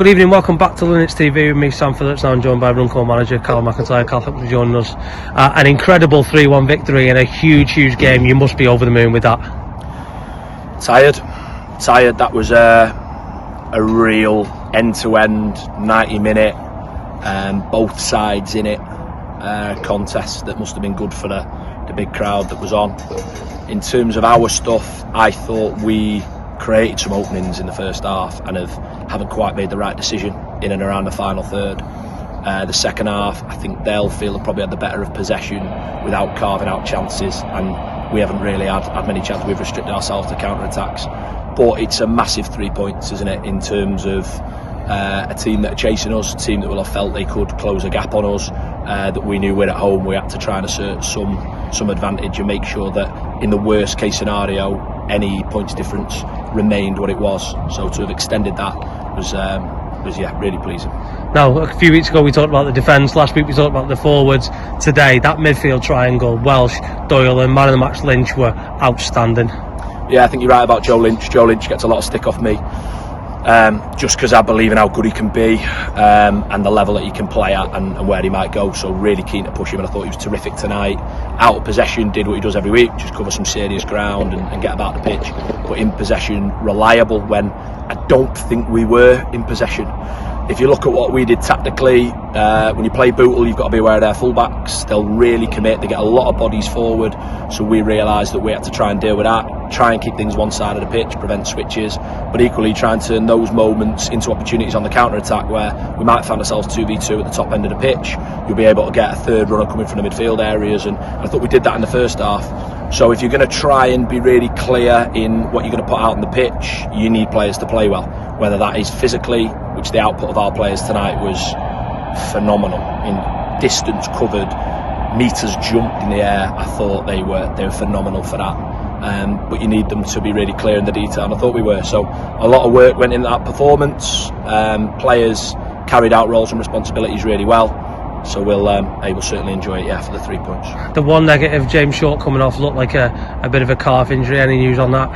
Good evening, welcome back to Linnets TV with me, Sam Phillips. Now I'm joined by Runcorn manager Calum McIntyre. Cal, thanks for joining us. An incredible 3-1 victory in a huge game. You must be over the moon with that. Tired. That was a real end-to-end 90-minute, both sides in it contest that must have been good for the big crowd that was on. In terms of our stuff, I thought we created some openings in the first half and haven't quite made the right decision in and around the final third. The second half, I think they'll feel they probably had the better of possession without carving out chances, and we haven't really had many chances. We've restricted ourselves to counter-attacks, but it's a massive 3 points, isn't it, in terms of a team that are chasing us, a team that will have felt they could close a gap on us, that we knew we're at home. We had to try and assert some advantage and make sure that in the worst case scenario any points difference remained what it was. So to have extended that was really pleasing. Now, a few weeks ago we talked about the defence, last week we talked about the forwards. Today, that midfield triangle, Welsh, Doyle and man of the match Lynch were outstanding. Yeah, I think you're right about Joe Lynch. Joe Lynch gets a lot of stick off me, just because I believe in how good he can be, and the level that he can play at and where he might go. So really keen to push him, and I thought he was terrific tonight. Out of possession, did what he does every week, just cover some serious ground and get about the pitch. But in possession, reliable when I don't think we were in possession. If you look at what we did tactically, when you play Bootle, you've got to be aware of their fullbacks. They'll really commit. They get a lot of bodies forward. So we realised that we had to try and deal with that, try and keep things one side of the pitch, prevent switches, but equally try and turn those moments into opportunities on the counter-attack where we might find ourselves 2v2 at the top end of the pitch. You'll be able to get a third runner coming from the midfield areas, and I thought we did that in the first half. So if you're going to try and be really clear in what you're going to put out on the pitch, you need players to play well, whether that is physically, which the output of our players tonight was phenomenal. In distance covered, metres jumped in the air, I thought they were phenomenal for that. But you need them to be really clear in the detail, and I thought we were. So a lot of work went into that performance. Players carried out roles and responsibilities really well. So we'll certainly enjoy it, for the 3 points. The one negative, James Short coming off, looked like a bit of a calf injury. Any news on that?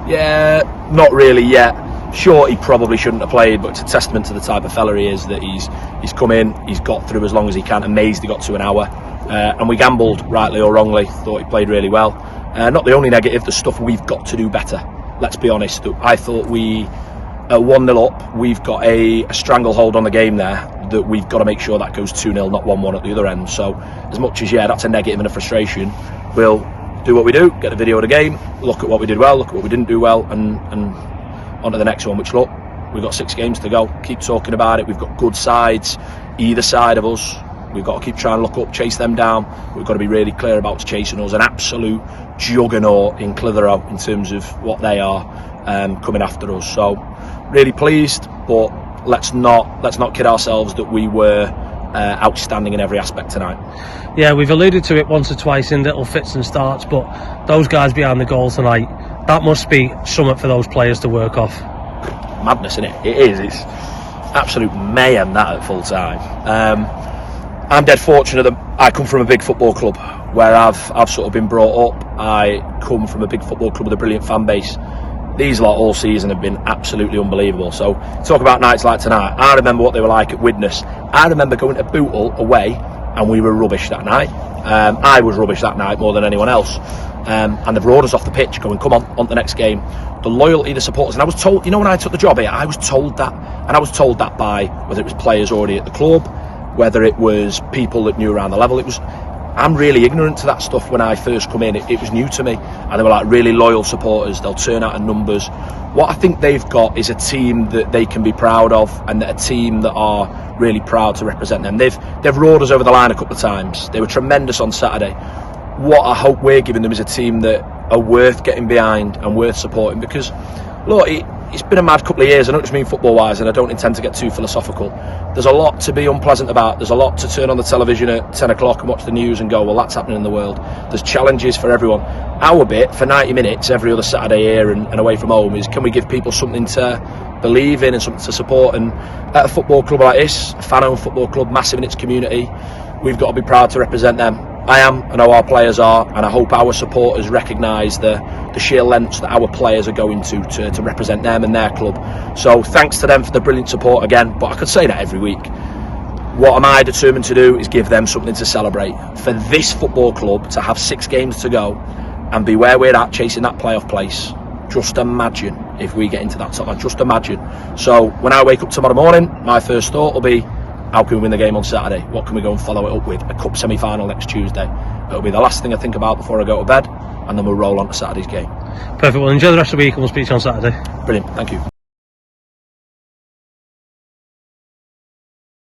Yeah, not really yet. Sure, he probably shouldn't have played, but it's a testament to the type of fella he is that he's come in, he's got through as long as he can. Amazed he got to an hour, and we gambled, rightly or wrongly. Thought he played really well. Not the only negative, the stuff we've got to do better. Let's be honest. I thought we, at 1-0 up, we've got a stranglehold on the game there that we've got to make sure that goes 2-0, not 1-1 at the other end. So as much as that's a negative and a frustration, we'll do what we do, get the video of the game, look at what we did well, look at what we didn't do well, and on to the next one, which, look, we've got 6 games to go. Keep talking about it. We've got good sides either side of us. We've got to keep trying to look up, chase them down. We've got to be really clear about what's chasing us. An absolute juggernaut in Clitheroe in terms of what they are coming after us. So really pleased, but let's not kid ourselves that we were outstanding in every aspect tonight. Yeah, we've alluded to it once or twice in little fits and starts, but those guys behind the goal tonight, that must be something for those players to work off. Madness, isn't it? It is. It's absolute mayhem that at full time. I'm dead fortunate that I come from a big football club where I've sort of been brought up. I come from a big football club with a brilliant fan base. These lot all season have been absolutely unbelievable. So talk about nights like tonight. I remember what they were like at Widnes. I remember going to Bootle away and we were rubbish that night. I was rubbish that night more than anyone else. And they've roared us off the pitch going, come on to the next game. The loyalty, the supporters. And I was told, when I took the job here, I was told that. And I was told that by whether it was players already at the club, whether it was people that knew around the level. I'm really ignorant to that stuff. When I first come in, it was new to me, and they were like really loyal supporters. They'll turn out in numbers. What I think they've got is a team that they can be proud of, and a team that are really proud to represent them. They've roared us over the line a couple of times. They were tremendous on Saturday. What I hope we're giving them is a team that are worth getting behind and worth supporting, because look, it's been a mad couple of years. I don't just mean football wise, and I don't intend to get too philosophical. There's a lot to be unpleasant about. There's a lot to turn on the television at 10 o'clock and watch the news and go, well, that's happening in the world. There's challenges for everyone. Our bit for 90 minutes every other Saturday here and away from home is, can we give people something to believe in and something to support? And at a football club like this, a fan-owned football club, massive in its community, we've got to be proud to represent them. I am, I know our players are, and I hope our supporters recognise the sheer lengths that our players are going to represent them and their club. So thanks to them for the brilliant support again, but I could say that every week. What am I determined to do is give them something to celebrate. For this football club to have 6 games to go and be where we're at, chasing that playoff place, just imagine if we get into that top, just imagine. So when I wake up tomorrow morning, my first thought will be, how can we win the game on Saturday? What can we go and follow it up with? A cup semi-final next Tuesday. It'll be the last thing I think about before I go to bed, and then we'll roll on to Saturday's game. Perfect. Well, enjoy the rest of the week and we'll speak to you on Saturday. Brilliant. Thank you.